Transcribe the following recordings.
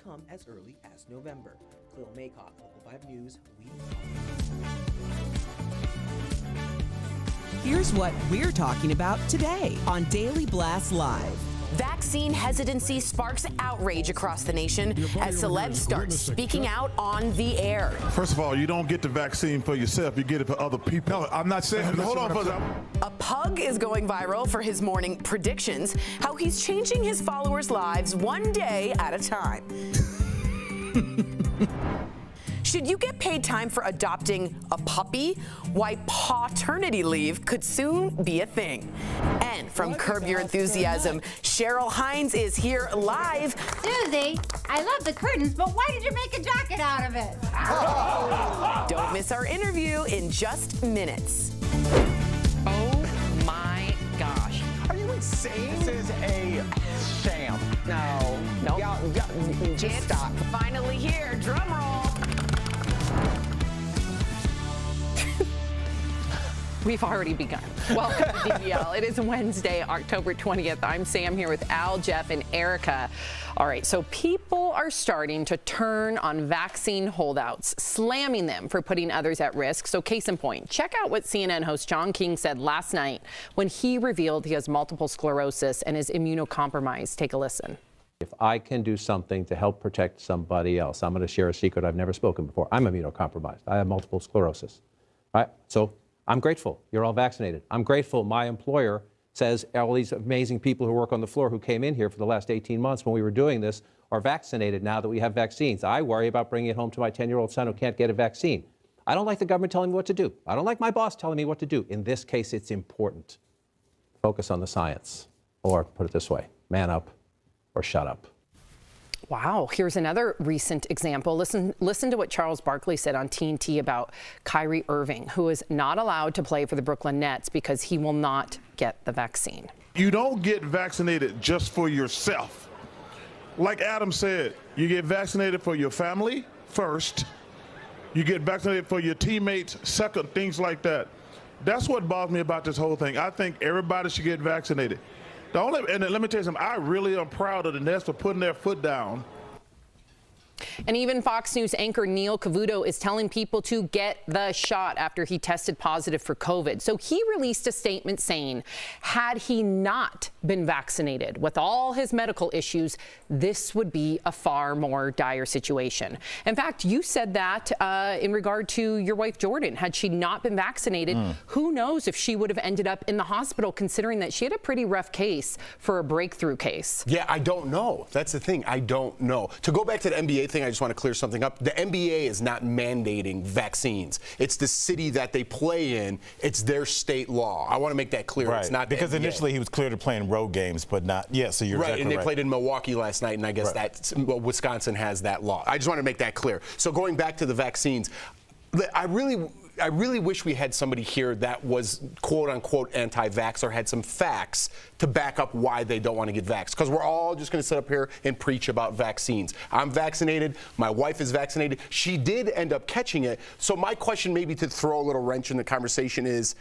come as early as November. Cleo Maycock, Local 5 News, leading. Here's what we're talking about today on Daily Blast Live. Vaccine hesitancy sparks outrage across the nation as celebs start speaking out on the air. First of all, you don't get the vaccine for yourself, you get it for other people. No, I'm not saying. Hold on for a second. A pug is going viral for his morning predictions, how he's changing his followers' lives one day at a time. Should you get paid time for adopting a puppy? Why paternity leave could soon be a thing. And from Curb Your Enthusiasm, Cheryl Hines is here live. Susie, I love the curtains, but why did you make a jacket out of it? Don't miss our interview in just minutes. Oh my gosh. Are you insane? This is a sham. No. Nope. Y'all, just stop. Finally here, drum roll. We've already begun. Welcome to DBL. It is Wednesday, October 20th. I'm Sam here with Al, Jeff, and Erica. All right, so people are starting to turn on vaccine holdouts, slamming them for putting others at risk. So case in point, check out what CNN host John King said last night when he revealed he has multiple sclerosis and is immunocompromised. Take a listen. If I can do something to help protect somebody else, I'm going to share a secret I've never spoken before. I'm immunocompromised. I have multiple sclerosis. All right, so I'm grateful you're all vaccinated. I'm grateful my employer says all these amazing people who work on the floor who came in here for the last 18 months when we were doing this are vaccinated now that we have vaccines. I worry about bringing it home to my 10-year-old son who can't get a vaccine. I don't like the government telling me what to do. I don't like my boss telling me what to do. In this case, it's important. Focus on the science. Or put it this way, man up or shut up. Wow, here's another recent example. Listen to what Charles Barkley said on TNT about Kyrie Irving, who is not allowed to play for the Brooklyn Nets because he will not get the vaccine. You don't get vaccinated just for yourself. Like Adam said, you get vaccinated for your family first. You get vaccinated for your teammates second, things like that. That's what bothers me about this whole thing. I think everybody should get vaccinated. And let me tell you something, I really am proud of the Nets for putting their foot down. And even Fox News anchor Neil Cavuto is telling people to get the shot after he tested positive for COVID. So he released a statement saying, had he not been vaccinated with all his medical issues, this would be a far more dire situation. In fact, you said that in regard to your wife, Jordan. Had she not been vaccinated, who knows if she would have ended up in the hospital, considering that she had a pretty rough case for a breakthrough case. Yeah, I don't know. That's the thing. I don't know. To go back to the NBA thing, I just want to clear something up. The NBA is not mandating vaccines. It's the city that they play in. It's their state law. I want to make that clear. Right. It's not because the NBA. Initially he was cleared to play in road games, but not. Yeah, so you're right. exactly And they right. played in Milwaukee last night, and I guess Wisconsin has that law. I just want to make that clear. So going back to the vaccines, I really wish we had somebody here that was quote-unquote anti-vax or had some facts to back up why they don't want to get vaxxed. Because we're all just going to sit up here and preach about vaccines. I'm vaccinated. My wife is vaccinated. She did end up catching it. So my question, maybe to throw a little wrench in the conversation, is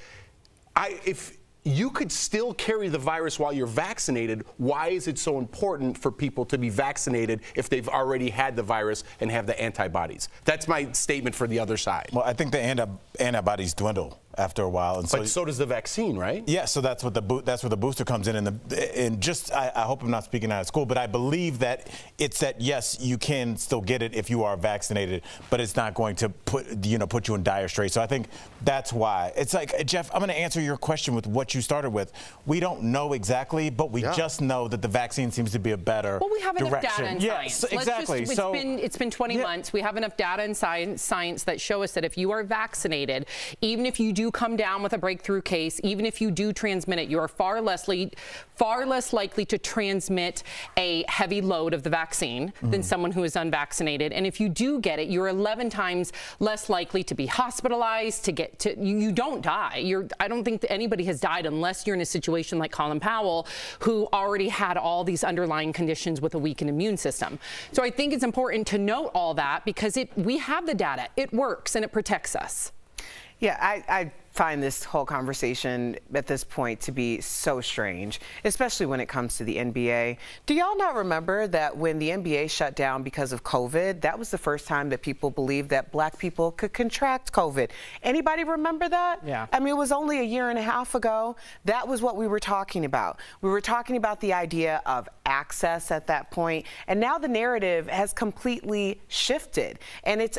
if you could still carry the virus while you're vaccinated, why is it so important for people to be vaccinated if they've already had the virus and have the antibodies? That's my statement for the other side. Well, I think the antibodies dwindle after a while, and but so does the vaccine, right? Yeah, so that's what that's where the booster comes in, and just I hope I'm not speaking out of school, but I believe that it's that yes, you can still get it if you are vaccinated, but it's not going to put you in dire straits. So I think that's why it's like, Jeff, I'm going to answer your question with what you started with. We don't know exactly, but we just know that the vaccine seems to be a better Well, we have enough direction. data and Yes, science. exactly. It's been 20 months. We have enough data and science that show us that if you are vaccinated, even if you do come down with a breakthrough case, even if you do transmit it, you are far less likely to transmit a heavy load of the vaccine than someone who is unvaccinated. And if you do get it, you're 11 times less likely to be hospitalized, you don't die. I don't think that anybody has died unless you're in a situation like Colin Powell, who already had all these underlying conditions with a weakened immune system. So I think it's important to note all that because we have the data. It works and it protects us. Yeah, I find this whole conversation at this point to be so strange, especially when it comes to the NBA. Do y'all not remember that when the NBA shut down because of COVID, that was the first time that people believed that black people could contract COVID? Anybody remember that? Yeah. I mean, it was only a year and a half ago. That was what we were talking about. We were talking about the idea of access at that point, and now the narrative has completely shifted. And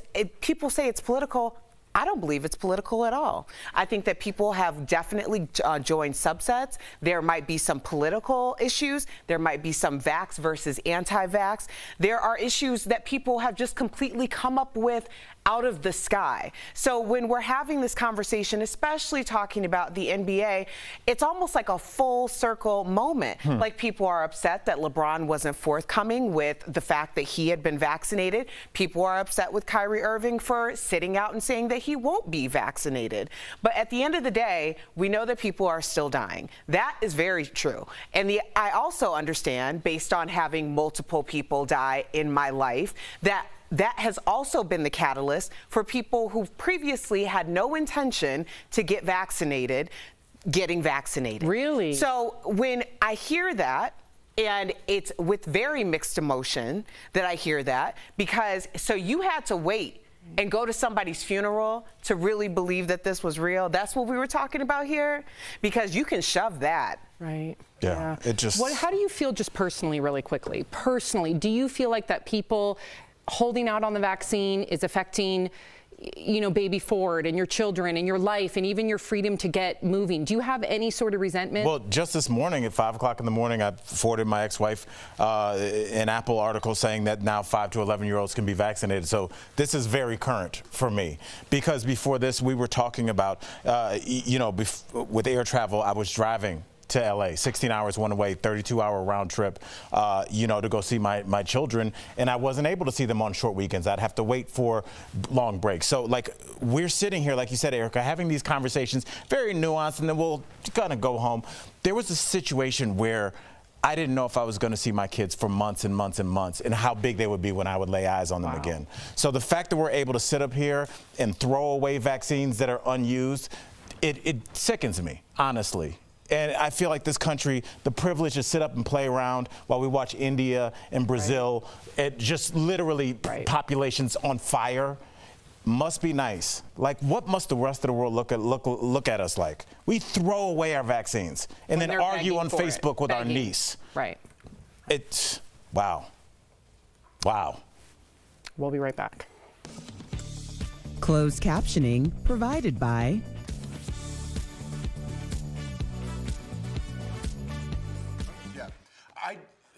people say it's political. I don't believe it's political at all. I think that people have definitely joined subsets. There might be some political issues. There might be some vax versus anti-vax. There are issues that people have just completely come up with out of the sky. So when we're having this conversation, especially talking about the NBA, it's almost like a full circle moment. Like, people are upset that LeBron wasn't forthcoming with the fact that he had been vaccinated. People are upset with Kyrie Irving for sitting out and saying that he won't be vaccinated. But at the end of the day, we know that people are still dying. That is very true. And I also understand, based on having multiple people die in my life, that has also been the catalyst for people who previously had no intention to get vaccinated, getting vaccinated. Really? So when I hear that, and it's with very mixed emotion that I hear that, because so you had to wait and go to somebody's funeral to really believe that this was real. That's what we were talking about here, because you can shove that. Right. Yeah. It just. How do you feel, just personally, really quickly? Personally, do you feel like that people holding out on the vaccine is affecting, baby Ford and your children and your life and even your freedom to get moving? Do you have any sort of resentment? Well, just this morning at 5 o'clock in the morning, I forwarded my ex-wife an Apple article saying that now 5 to 11-year-olds can be vaccinated. So this is very current for me, because before this we were talking about, with air travel, I was driving to LA, 16 hours one way, 32-hour round trip, to go see my children, and I wasn't able to see them on short weekends. I'd have to wait for long breaks. So, we're sitting here, like you said, Erica, having these conversations, very nuanced, and then we'll kind of go home. There was a situation where I didn't know if I was going to see my kids for months and months and months, and how big they would be when I would lay eyes on them again. So the fact that we're able to sit up here and throw away vaccines that are unused, it sickens me, honestly. And I feel like this country, the privilege to sit up and play around while we watch India and Brazil, it just literally populations on fire, must be nice. What must the rest of the world look at us like? We throw away our vaccines and then argue on Facebook with our niece. Right. It's wow. Wow. We'll be right back. Closed captioning provided by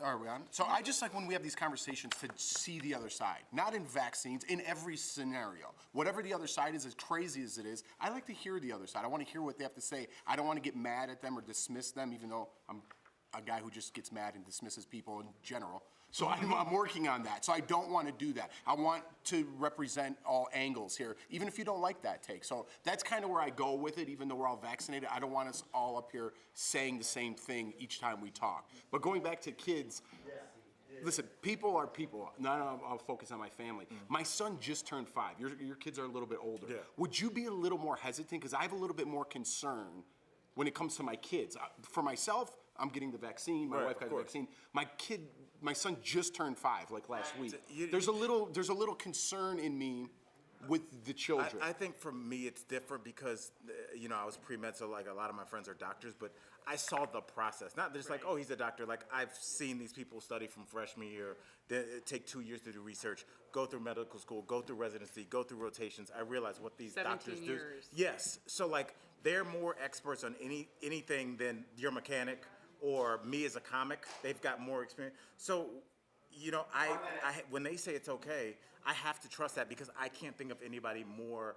Are we on? So I just like when we have these conversations to see the other side, not in vaccines, in every scenario. Whatever the other side is, as crazy as it is, I like to hear the other side. I want to hear what they have to say. I don't want to get mad at them or dismiss them, even though I'm a guy who just gets mad and dismisses people in general. So I'm working on that. So I don't want to do that. I want to represent all angles here, even if you don't like that take. So that's kind of where I go with it, even though we're all vaccinated. I don't want us all up here saying the same thing each time we talk. But going back to kids, listen, people are people. Now I'll focus on my family. My son just turned 5. Your kids are a little bit older. Yeah. Would you be a little more hesitant? Because I have a little bit more concern when it comes to my kids. For myself, I'm getting the vaccine. My wife got the vaccine. My son just turned 5, last week. There's a little concern in me with the children. I think for me it's different because, I was pre-med, so a lot of my friends are doctors, but I saw the process. Not just oh, he's a doctor. I've seen these people study from freshman year, then take 2 years to do research, go through medical school, go through residency, go through rotations. I realized what these doctors do. Yes. So they're more experts on anything than your mechanic or me as a comic. They've got more experience. So, I when they say it's okay, I have to trust that because I can't think of anybody more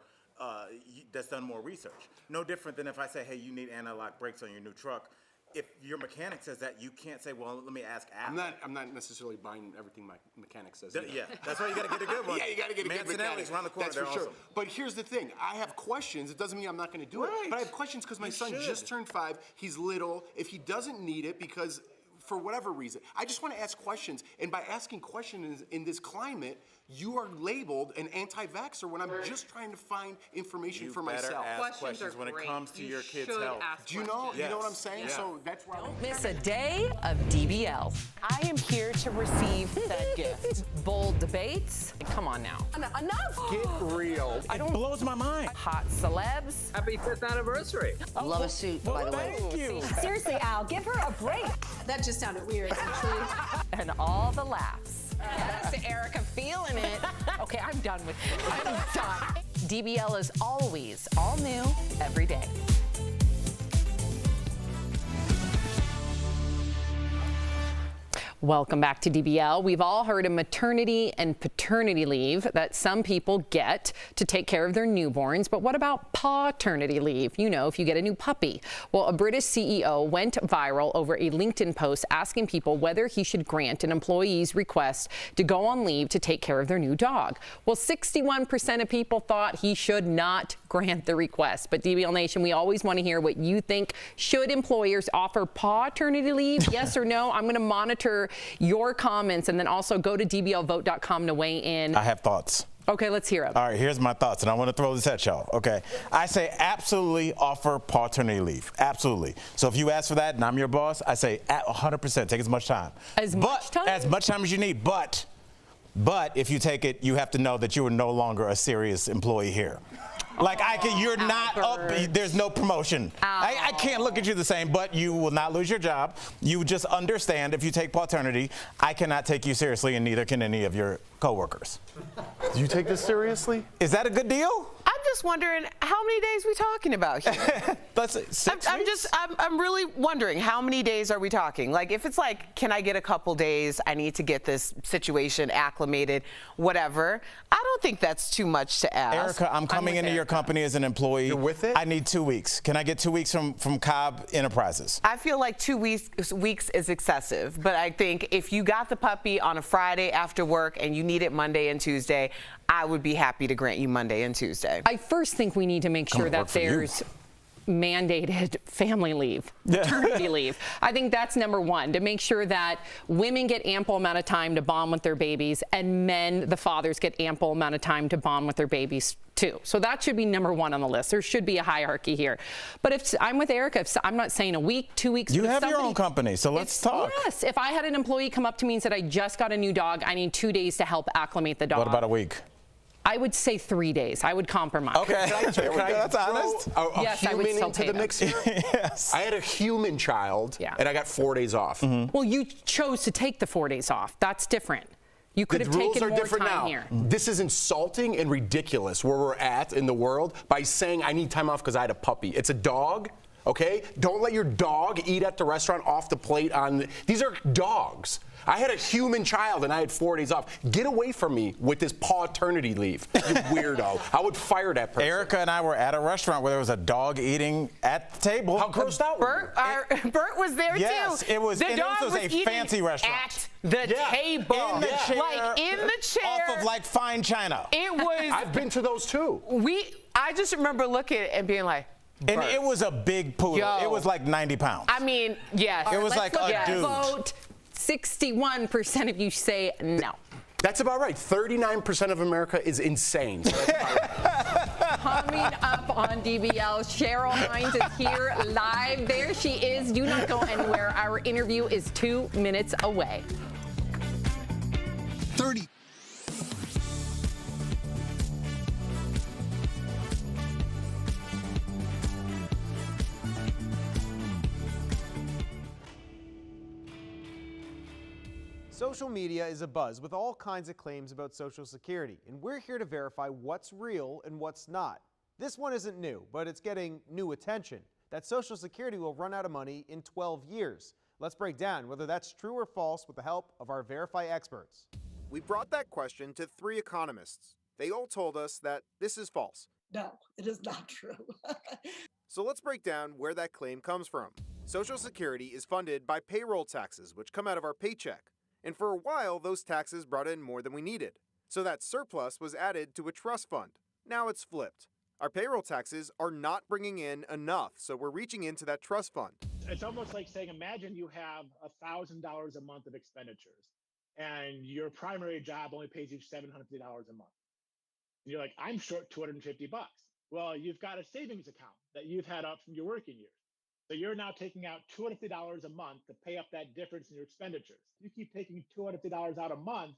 that's done more research. No different than if I say, hey, you need anti-lock brakes on your new truck. If your mechanic says that, you can't say, well, let me ask Apple. I'm not necessarily buying everything my mechanic says. Yeah, that's why you got to get a good one. Yeah, you got to get a good mechanic. Around the corner. That's for sure. But here's the thing. I have questions. It doesn't mean I'm not going to do it. But I have questions because my son just turned 5. He's little. If he doesn't need it because for whatever reason. I just want to ask questions. And by asking questions in this climate, you are labeled an anti-vaxxer when I'm just trying to find information for myself. Ask questions when it comes to your kid's health. Do you know? You know what I'm saying? So that's why. Don't miss a day of DBL. I am here to receive said gift. Bold debates. Come on now. Enough. Get real. It blows my mind. Hot celebs. Happy 5th anniversary. Love a suit, by the way. Thank you. Seriously, Al, give her a break. That just sounded weird, actually. And all the laughs. Yes, Erica, feeling it. Okay, I'm done with this. I'm done. DBL is always all new every day. Welcome back to DBL. We've all heard of maternity and paternity leave that some people get to take care of their newborns, but what about paternity leave? You know, if you get a new puppy. Well, a British CEO went viral over a LinkedIn post asking people whether he should grant an employee's request to go on leave to take care of their new dog. Well, 61% of people thought he should not grant the request. But DBL Nation, we always want to hear what you think. Should employers offer paternity leave? Yes or no? I'm going to monitor your comments and then also go to dblvote.com to weigh in. I have thoughts. Okay, let's hear them. All right, here's my thoughts, and I want to throw this at y'all. Okay, I say absolutely offer paternity leave. Absolutely. So if you ask for that and I'm your boss, I say 100%. Take as much time. As much time? As much time as you need. But if you take it, you have to know that you are no longer a serious employee here. Like you're not up. There's no promotion. I can't look at you the same, but you will not lose your job. You just understand if you take paternity, I cannot take you seriously, and neither can any of your coworkers. Do you take this seriously? Is that a good deal? I'm just wondering how many days we talking about here. Let's say 6 weeks? I'm really wondering how many days are we talking? Like if it's like, can I get a couple days? I need to get this situation acclimated, whatever. I don't think that's too much to ask. Erica, I'm coming into your company as an employee. You're with it? I need 2 weeks. Can I get 2 weeks from Cobb Enterprises? I feel like 2 weeks is excessive, but I think if you got the puppy on a Friday after work and you need it Monday and Tuesday, I would be happy to grant you Monday and Tuesday. I first think we need to make sure that there's mandated family leave, maternity leave. I think that's number one, to make sure that women get ample amount of time to bond with their babies, and men, the fathers, get ample amount of time to bond with their babies too. So that should be number one on the list. There should be a hierarchy here. But if I'm with Erica, if I'm not saying a week, 2 weeks. You have your own company, so let's talk. Yes. If I had an employee come up to me and said, I just got a new dog, I need 2 days to help acclimate the dog. What about a week? I would say 3 days. I would compromise. Okay, that's honest. Yes, I would still into the mix here? Yes. I had a human child, and I got 4 days off. Mm-hmm. Well, you chose to take the 4 days off. That's different. You could have taken more time here. This is insulting and ridiculous where we're at in the world by saying I need time off because I had a puppy. It's a dog. Okay? Don't let your dog eat at the restaurant off the plate these are dogs. I had a human child and I had 4 days off. Get away from me with this paternity leave, you weirdo. I would fire that person. Erica and I were at a restaurant where there was a dog eating at the table. How grossed out were you? Bert was there too. Yes, it was. The dog was a fancy restaurant. At the table. In the chair. Like in the chair. Off of like fine china. It was. I've been to those too. I just remember looking at it and being like, Bert. And it was a big poodle. Yo. It was like 90 pounds. I mean, yes. It was like a dude. Vote. 61% of you say no. That's about right. 39% of America is insane. So Coming up on DBL, Cheryl Hines is here live. There she is. Do not go anywhere. Our interview is 2 minutes away. 30. Social media is abuzz with all kinds of claims about Social Security, and we're here to verify what's real and what's not. This one isn't new, but it's getting new attention, that Social Security will run out of money in 12 years. Let's break down whether that's true or false with the help of our Verify experts. We brought that question to 3 economists. They all told us that this is false. No, it is not true. So let's break down where that claim comes from. Social Security is funded by payroll taxes, which come out of our paycheck. And for a while, those taxes brought in more than we needed. So that surplus was added to a trust fund. Now it's flipped. Our payroll taxes are not bringing in enough, so we're reaching into that trust fund. It's almost like saying, imagine you have $1,000 a month of expenditures, and your primary job only pays you $750 a month. And you're like, I'm short $250. Well, you've got a savings account that you've had up from your working years. So you're now taking out $250 a month to pay up that difference in your expenditures. You keep taking $250 out a month,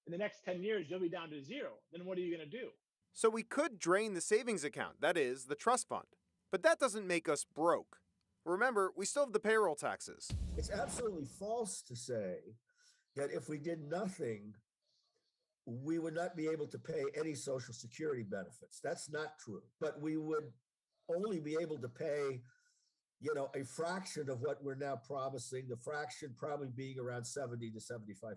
in the next 10 years, you'll be down to zero. Then what are you going to do? So we could drain the savings account, that is, the trust fund. But that doesn't make us broke. Remember, we still have the payroll taxes. It's absolutely false to say that if we did nothing, we would not be able to pay any Social Security benefits. That's not true. But we would only be able to pay, a fraction of what we're now promising, the fraction probably being around 70 to 75%.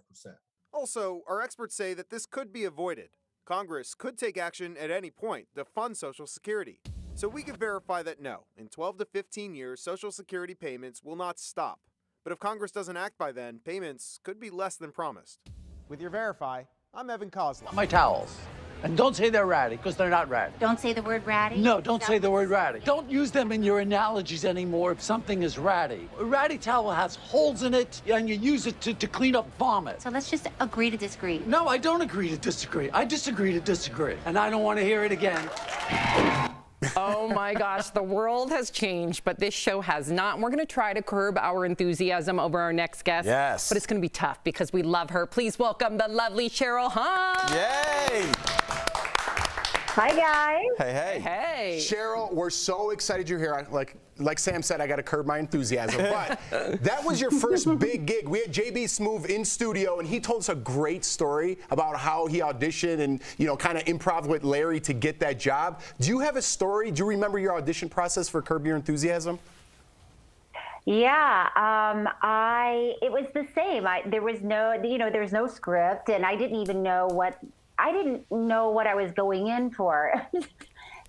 Also, our experts say that this could be avoided. Congress could take action at any point to fund Social Security. So we can verify that no, in 12 to 15 years, Social Security payments will not stop. But if Congress doesn't act by then, payments could be less than promised. With your Verify, I'm Evan Kozlov. My towels. And don't say they're ratty, because they're not ratty. Don't say the word ratty? No, don't say the word ratty. Don't use them in your analogies anymore if something is ratty. A ratty towel has holes in it, and you use it to clean up vomit. So let's just agree to disagree. No, I don't agree to disagree. I disagree to disagree, and I don't want to hear it again. Oh my gosh, the world has changed, but this show has not. We're going to try to curb our enthusiasm over our next guest. Yes. But it's going to be tough because we love her. Please welcome the lovely Cheryl Hines. Yay! Hi, guys. Hey. Hey. Cheryl, we're so excited you're here. Like Sam said, I got to curb my enthusiasm. But that was your first big gig. We had JB Smoove in studio, and he told us a great story about how he auditioned and, kind of improv with Larry to get that job. Do you have a story? Do you remember your audition process for Curb Your Enthusiasm? Yeah, it was the same. There was no script, and I didn't know what I was going in for.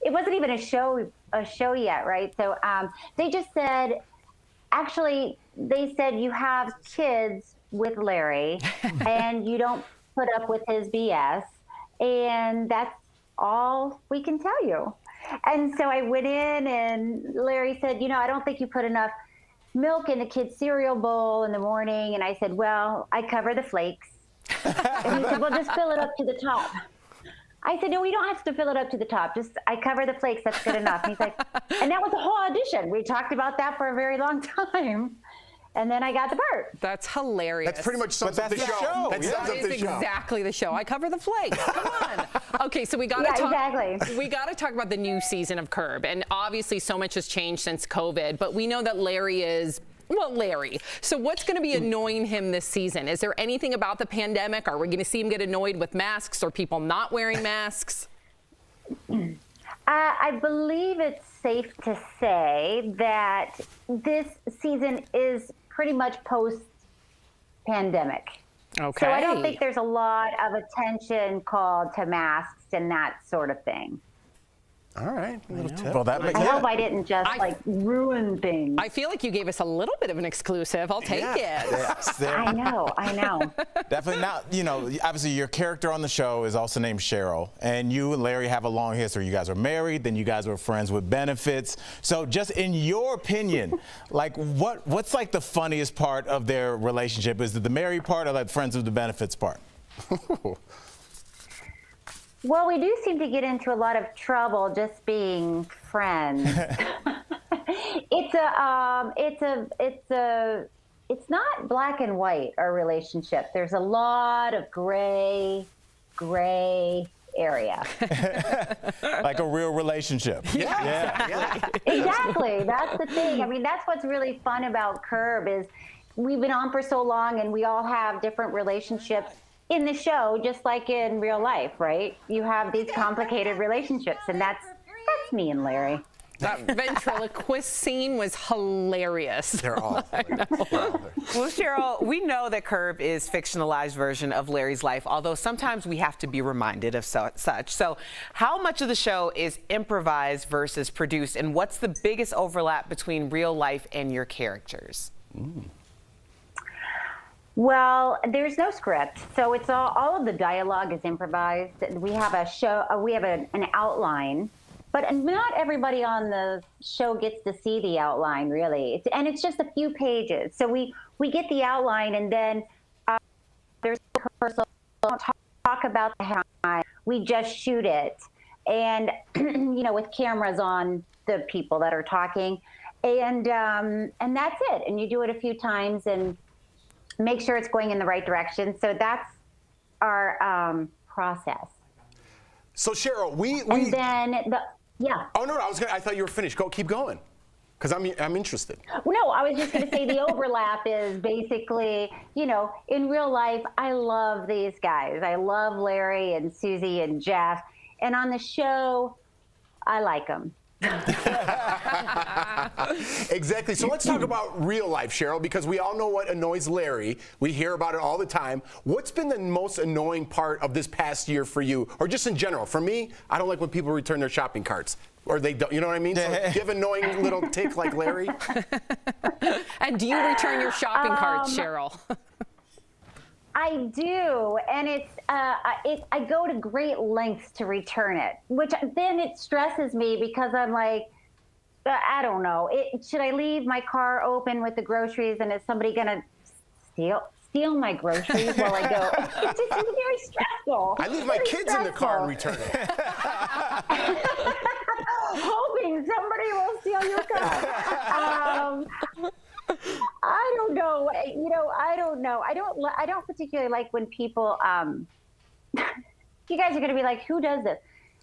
It wasn't even a show yet, right? So they just said, you have kids with Larry and you don't put up with his BS, and that's all we can tell you. And so I went in, and Larry said, I don't think you put enough milk in the kid's cereal bowl in the morning. And I said, well, I cover the flakes. And he said, well, just fill it up to the top. I said, no, we don't have to fill it up to the top. Just, I cover the flakes, that's good enough. And he's like, and that was the whole audition. We talked about that for a very long time. And then I got the part. That's hilarious. That's pretty much sums up the show. That is exactly the show. I cover the flakes. Come on. Okay, so we got to talk. Exactly. We got to talk about the new season of Curb, and obviously so much has changed since COVID. But we know that Larry is. Well, Larry. So what's going to be annoying him this season? Is there anything about the pandemic? Are we going to see him get annoyed with masks or people not wearing masks? I believe it's safe to say that this season is pretty much post-pandemic. Okay. So I don't think there's a lot of attention called to masks and that sort of thing. All right, a little tip. Well, I hope I didn't just ruin things. I feel like you gave us a little bit of an exclusive. I'll take it. Yes, I know. Definitely not. Obviously your character on the show is also named Cheryl, and you and Larry have a long history. You guys were married, then you guys were friends with benefits. So just in your opinion, what's the funniest part of their relationship? Is it the married part or friends with the benefits part? Well, we do seem to get into a lot of trouble just being friends. It's not black and white, our relationship. There's a lot of gray area. Like a real relationship. Yeah. Exactly. That's the thing. I mean, that's what's really fun about Curb is we've been on for so long and we all have different relationships in the show, just like in real life, right? You have these complicated relationships, and that's me and Larry. That ventriloquist scene was hilarious. They're all Well, Cheryl, we know that Curb is fictionalized version of Larry's life, although sometimes we have to be reminded of such. So how much of the show is improvised versus produced, and what's the biggest overlap between real life and your characters? Well, there's no script, so it's all of the dialogue is improvised. We have a show, we have an outline, but not everybody on the show gets to see the outline, really. And it's just a few pages. So we get the outline, and then there's rehearsal. Talk about the headline. We just shoot it, and with cameras on the people that are talking, and that's it. And you do it a few times and make sure it's going in the right direction. So that's our process. So Cheryl, and then yeah. Oh no, I thought you were finished. Keep going, because I'm interested. No, I was just going to say the overlap is basically, in real life, I love these guys. I love Larry and Susie and Jeff, and on the show, I like them. Exactly. So let's talk about real life, Cheryl, because we all know what annoys Larry. We hear about it all the time. What's been the most annoying part of this past year for you, or just in general? For me, I don't like when people return their shopping carts. Or they don't, you know what I mean? So do you have an annoying little tick like Larry? And do you return your shopping carts, Cheryl? I do, and I go to great lengths to return it, which then it stresses me because I'm like, I don't know. Should I leave my car open with the groceries, and is somebody gonna steal my groceries while I go? It's just very stressful. I leave my kids in the car and return it. Hoping somebody will steal your car. I don't know. I don't know. I don't particularly like when people. You guys are going to be like, who does this?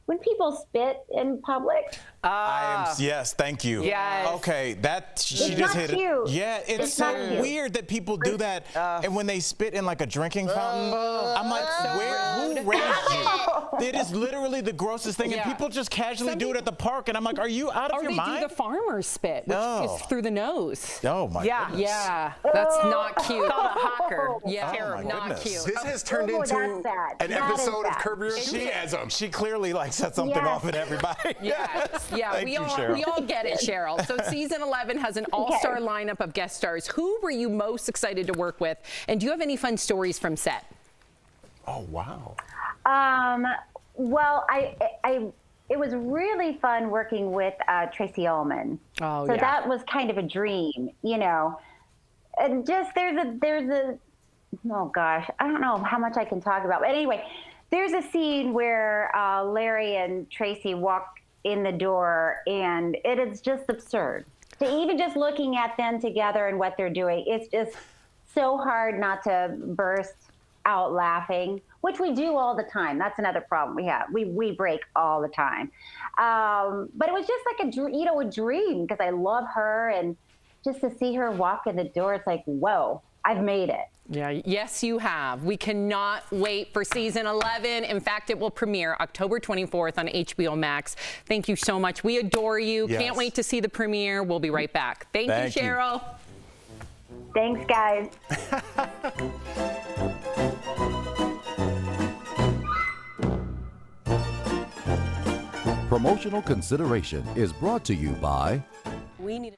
When people spit in public. Yes, thank you. Yes. Okay, she It's just not hit cute. it. Yeah, it's so weird that people do that, and when they spit in like a drinking fountain, I'm like, who raised you? It is literally the grossest thing, and people just casually do it at the park, and I'm like, are you out of your mind? Or they do the farmer's spit, which is through the nose. Oh my goodness. Yeah, that's not cute. Called a hawker. Yeah, Oh, my not goodness. cute. This has turned into an episode of Curb Your Enthusiasm. She clearly like set something off in everybody. Yeah, Thank we you, all Cheryl. we all get it, Cheryl. So season 11 has an all-star lineup of guest stars. Who were you most excited to work with, and do you have any fun stories from set? Oh wow. Well, it was really fun working with Tracy Ullman. Oh, so yeah. that was kind of a dream, And just there's a oh gosh, I don't know how much I can talk about, but anyway, there's a scene where Larry and Tracy walk in the door, and it is just absurd. To even just looking at them together and what they're doing, it's just so hard not to burst out laughing, which we do all the time. That's another problem we have. We break all the time. But it was just like a dream, because I love her, and just to see her walk in the door, it's like, whoa, I've made it. Yeah, yes, you have. We cannot wait for season 11. In fact, it will premiere October 24th on HBO Max. Thank you so much. We adore you. Yes. Can't wait to see the premiere. We'll be right back. Thank you, Cheryl. Thanks, guys. Promotional consideration is brought to you by We need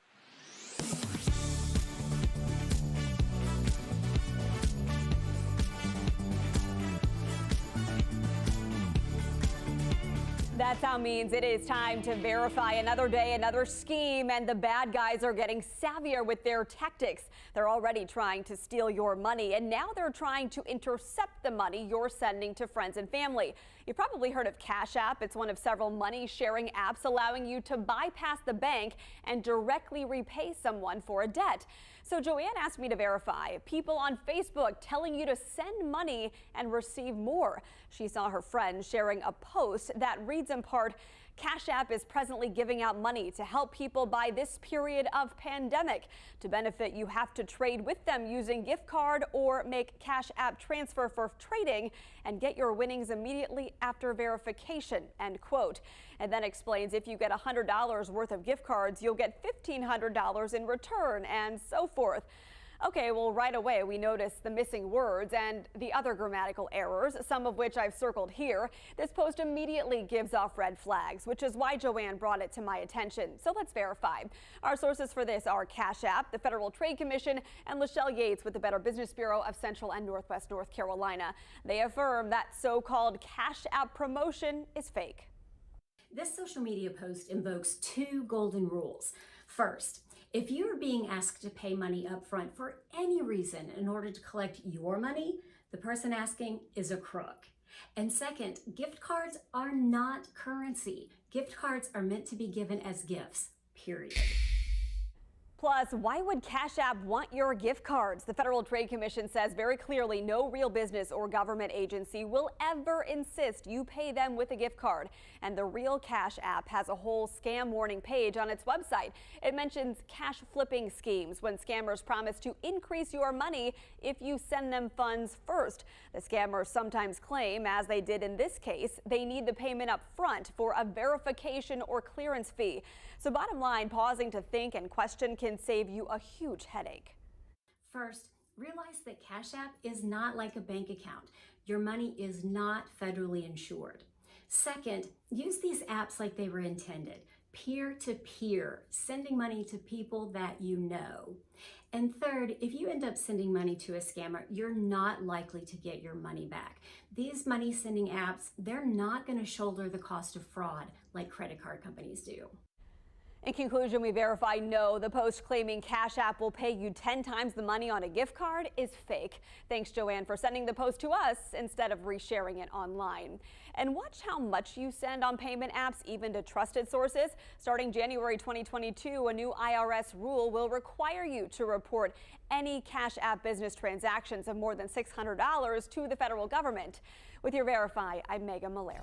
That sound means it is time to verify. Another day, another scheme, and the bad guys are getting savvier with their tactics. They're already trying to steal your money, and now they're trying to intercept the money you're sending to friends and family. You've probably heard of Cash App. It's one of several money-sharing apps allowing you to bypass the bank and directly repay someone for a debt. So Joanne asked me to verify people on Facebook telling you to send money and receive more. She saw her friend sharing a post that reads in part, Cash App is presently giving out money to help people by this period of pandemic. To benefit, you have to trade with them using gift card or make Cash App transfer for trading and get your winnings immediately after verification, end quote. And then explains if you get $100 worth of gift cards, you'll get $1,500 in return and so forth. Okay, well, right away we noticed the missing words and the other grammatical errors, some of which I've circled here. This post immediately gives off red flags, which is why Joanne brought it to my attention. So let's verify. Our sources for this are Cash App, the Federal Trade Commission, and Lachelle Yates with the Better Business Bureau of Central and Northwest North Carolina. They affirm that so-called Cash App promotion is fake. This social media post invokes two golden rules. First, if you are being asked to pay money up front for any reason in order to collect your money, the person asking is a crook. And second, gift cards are not currency. Gift cards are meant to be given as gifts, period. Plus, why would Cash App want your gift cards? The Federal Trade Commission says very clearly no real business or government agency will ever insist you pay them with a gift card. And the Real Cash App has a whole scam warning page on its website. It mentions cash flipping schemes when scammers promise to increase your money if you send them funds first. The scammers sometimes claim, as they did in this case, they need the payment up front for a verification or clearance fee. So bottom line, pausing to think and question can save you a huge headache. First, realize that Cash App is not like a bank account. Your money is not federally insured. Second, use these apps like they were intended, peer-to-peer, sending money to people that you know. And third, if you end up sending money to a scammer, you're not likely to get your money back. These money sending apps, they're not going to shoulder the cost of fraud like credit card companies do. In conclusion, we verify no, the post claiming Cash App will pay you 10 times the money on a gift card is fake. Thanks, Joanne, for sending the post to us instead of resharing it online. And watch how much you send on payment apps, even to trusted sources. Starting January 2022, a new IRS rule will require you to report any Cash App business transactions of more than $600 to the federal government. With your Verify, I'm Megan Malaris.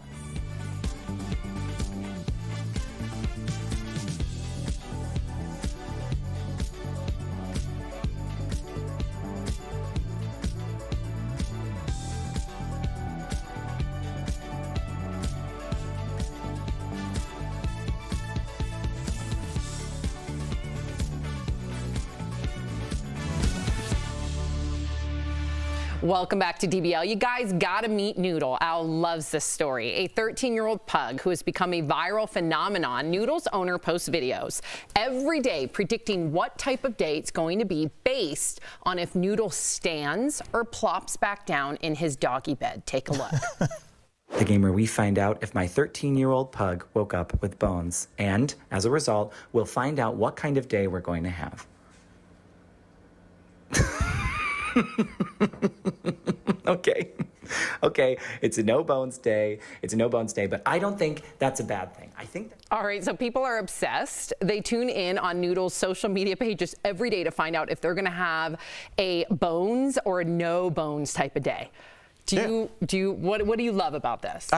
Welcome back to DBL. You guys gotta meet Noodle. Al loves this story. A 13-year-old pug who has become a viral phenomenon. Noodle's owner posts videos every day predicting what type of day it's going to be based on if Noodle stands or plops back down in his doggy bed. Take a look. The game where we find out if my 13-year-old pug woke up with bones. And as a result, we'll find out what kind of day we're going to have. Okay, it's a no bones day. But I don't think that's a bad thing. I think that. All right, so people are obsessed. They tune in on Noodle's social media pages every day to find out if they're gonna have a bones or a no bones type of day. What do you love about this?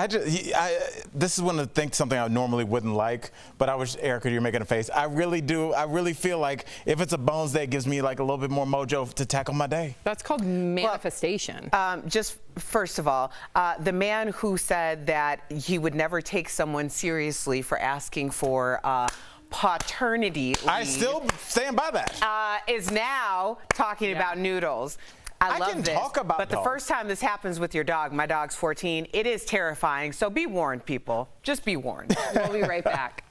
This is one of the things, something I normally wouldn't like, but Erica, you're making a face. I really do. I really feel like if it's a bones day, it gives me like a little bit more mojo to tackle my day. That's called manifestation. Just first of all, the man who said that he would never take someone seriously for asking for paternity leave, I still stand by that. Is now talking about noodles. I love can this, talk about but dogs. The first time this happens with your dog, my dog's 14, it is terrifying. So be warned, people. Just be warned. We'll be right back.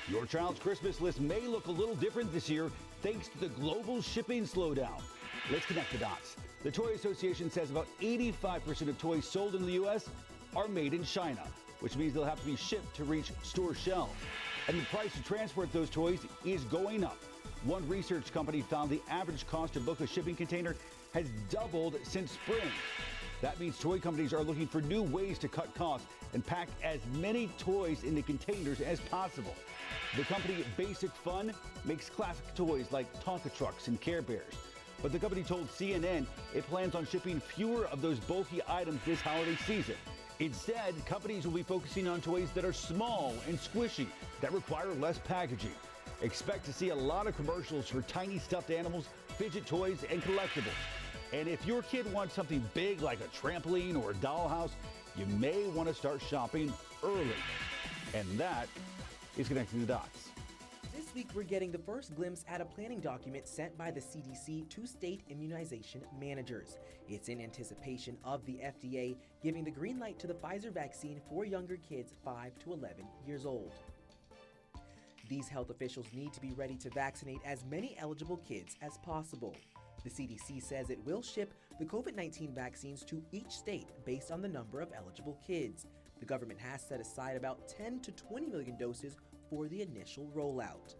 Your child's Christmas list may look a little different this year thanks to the global shipping slowdown. Let's connect the dots. The Toy Association says about 85% of toys sold in the U.S. are made in China, which means they'll have to be shipped to reach store shelves. And the price to transport those toys is going up. One research company found the average cost to book a shipping container has doubled since spring. That means toy companies are looking for new ways to cut costs and pack as many toys into containers as possible. The company Basic Fun makes classic toys like Tonka trucks and Care Bears. But the company told CNN it plans on shipping fewer of those bulky items this holiday season. Instead, companies will be focusing on toys that are small and squishy, that require less packaging. Expect to see a lot of commercials for tiny stuffed animals, fidget toys, and collectibles. And if your kid wants something big like a trampoline or a dollhouse, you may want to start shopping early. And that is Connecting the Dots. This week, we're getting the first glimpse at a planning document sent by the CDC to state immunization managers. It's in anticipation of the FDA giving the green light to the Pfizer vaccine for younger kids 5 to 11 years old. These health officials need to be ready to vaccinate as many eligible kids as possible. The CDC says it will ship the COVID-19 vaccines to each state based on the number of eligible kids. The government has set aside about 10 to 20 million doses for the initial rollout.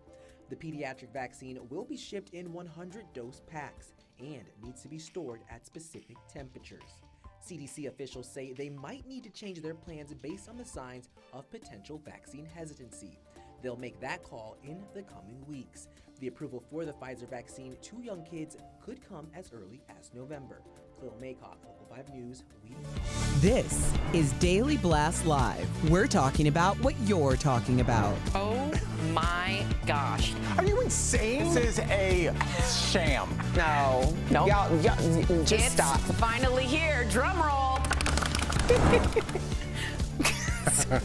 The pediatric vaccine will be shipped in 100-dose packs and needs to be stored at specific temperatures. CDC officials say they might need to change their plans based on the signs of potential vaccine hesitancy. They'll make that call in the coming weeks. The approval for the Pfizer vaccine to young kids could come as early as November. Khalil Maycock, Local 5 News, We. This is Daily Blast Live. We're talking about what you're talking about. Oh my gosh. Are you insane? This is a sham. No. No. Y'all, just It's stop. finally here. Drum roll.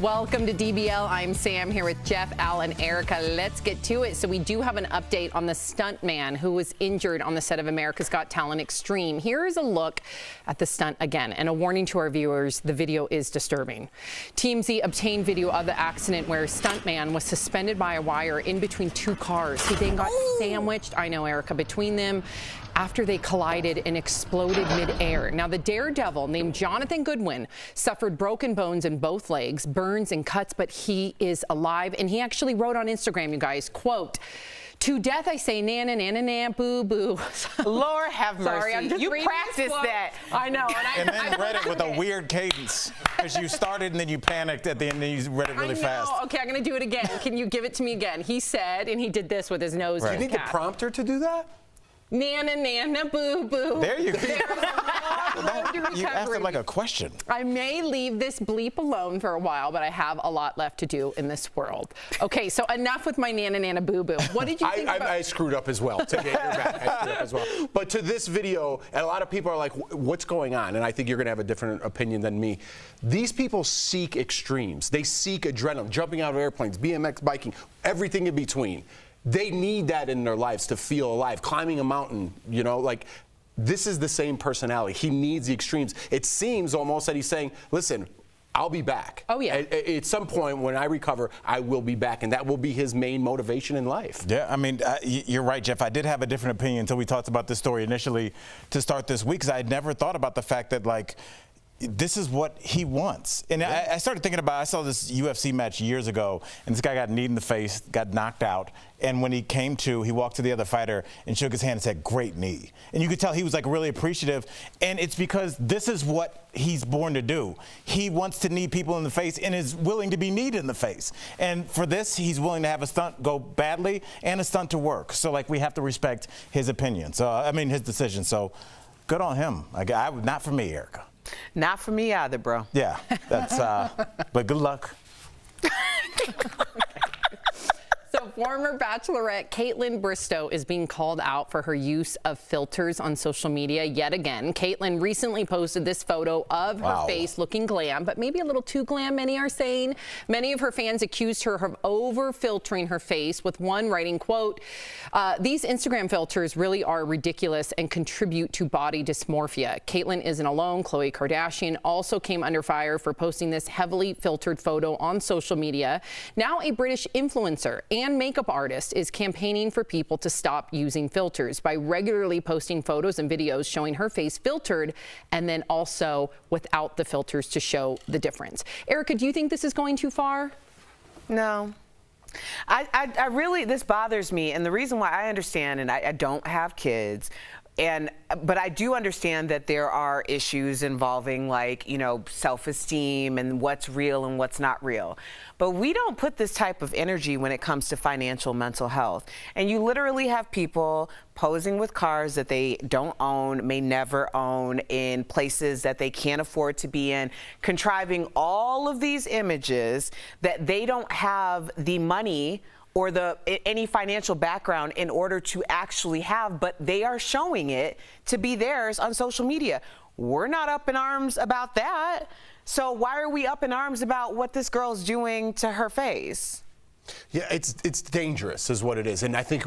Welcome to DBL. I'm Sam here with Jeff, Al, and Erica. Let's get to it. So we do have an update on the stunt man who was injured on the set of America's Got Talent Extreme. Here is a look at the stunt again, and a warning to our viewers, the video is disturbing. TMZ obtained video of the accident where a stunt man was suspended by a wire in between two cars. He then got sandwiched, I know, Erica, between them after they collided and exploded midair. Now, the daredevil named Jonathan Goodwin suffered broken bones in both legs, burns and cuts, but he is alive. And he actually wrote on Instagram, you guys, quote, "To death I say na na na na na boo boo." Lord have mercy. Sorry, I'm just you reading practiced this quote. that. I know. And then read it with a weird cadence. Because you started and then you panicked at the end and you read it really fast. Okay, I'm going to do it again. Can you give it to me again? He said, and he did this with his nose. Right. to You the need the cap. prompter to do that? Nana, nana, boo, boo. There you go. There's a long road to You asked recovery. it like a question. I may leave this bleep alone for a while, but I have a lot left to do in this world. Okay, so enough with my nana, nana, boo, boo. What did you think about? I screwed up as well. To get your back, I screwed up as well. But to this video, and a lot of people are like, what's going on? And I think you're going to have a different opinion than me. These people seek extremes. They seek adrenaline, jumping out of airplanes, BMX biking, everything in between. They need that in their lives to feel alive. Climbing a mountain, you know, like this is the same personality. He needs the extremes. It seems almost that he's saying, listen, I'll be back. Oh, yeah. At some point when I recover, I will be back. And that will be his main motivation in life. Yeah, I mean, you're right, Jeff. I did have a different opinion until we talked about this story initially to start this week, because I had never thought about the fact that, like, this is what he wants. And I started thinking about, I saw this UFC match years ago, and this guy got kneed in the face, got knocked out. And when he came to, he walked to the other fighter and shook his hand and said, "Great knee." And you could tell he was like really appreciative. And it's because this is what he's born to do. He wants to knee people in the face and is willing to be kneed in the face. And for this, he's willing to have a stunt go badly and a stunt to work. So, like, we have to respect his opinion. So, I mean, his decision. So, good on him. Not for me, Erica. Not for me either, bro. Yeah, that's, but good luck. So former Bachelorette Caitlin Bristow is being called out for her use of filters on social media yet again. Caitlin recently posted this photo of her face looking glam, but maybe a little too glam, many are saying. Many of her fans accused her of over-filtering her face, with one writing, quote, "These Instagram filters really are ridiculous and contribute to body dysmorphia." Caitlin isn't alone. Khloe Kardashian also came under fire for posting this heavily filtered photo on social media. Now a British influencer and makeup artist is campaigning for people to stop using filters by regularly posting photos and videos showing her face filtered and then also without the filters to show the difference. Erica, do you think this is going too far? No. I really, this bothers me. And the reason why I understand, and I don't have kids, but I do understand that there are issues involving, like, you know, self-esteem and what's real and what's not real. But we don't put this type of energy when it comes to financial mental health. And you literally have people posing with cars that they don't own, may never own, in places that they can't afford to be in, contriving all of these images that they don't have the money or any financial background in order to actually have, but they are showing it to be theirs on social media. We're not up in arms about that. So why are we up in arms about what this girl's doing to her face? Yeah, it's dangerous is what it is. And I think,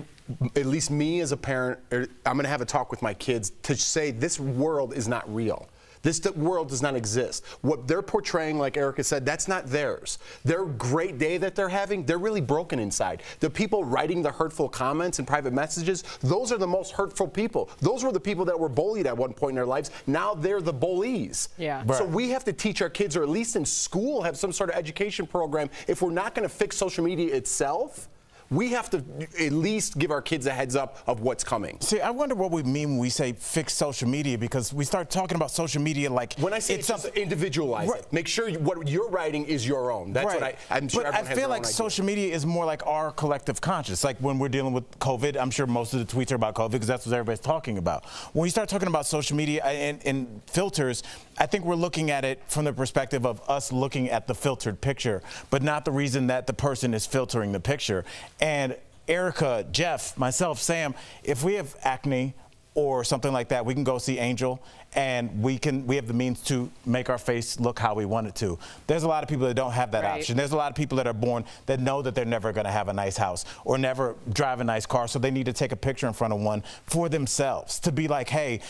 at least me as a parent, I'm going to have a talk with my kids to say this world is not real. This world does not exist. What they're portraying, like Erica said, that's not theirs. Their great day that they're having, they're really broken inside. The people writing the hurtful comments and private messages, those are the most hurtful people. Those were the people that were bullied at one point in their lives. Now they're the bullies. Yeah. So we have to teach our kids, or at least in school, have some sort of education program. If we're not going to fix social media itself, we have to at least give our kids a heads up of what's coming. See, I wonder what we mean when we say fix social media, because we start talking about social media like when I say it's just individualize it. Make sure what you're writing is your own. That's what I'm sure but everyone I has feel their like own idea. social media is more like our collective conscious. Like when we're dealing with COVID, I'm sure most of the tweets are about COVID because that's what everybody's talking about. When you start talking about social media and filters, I think we're looking at it from the perspective of us looking at the filtered picture, but not the reason that the person is filtering the picture. And Erica, Jeff, myself, Sam, if we have acne or something like that, we can go see Angel, and we have the means to make our face look how we want it to. There's a lot of people that don't have that option. There's a lot of people that are born that know that they're never going to have a nice house or never drive a nice car, so they need to take a picture in front of one for themselves to be like, hey,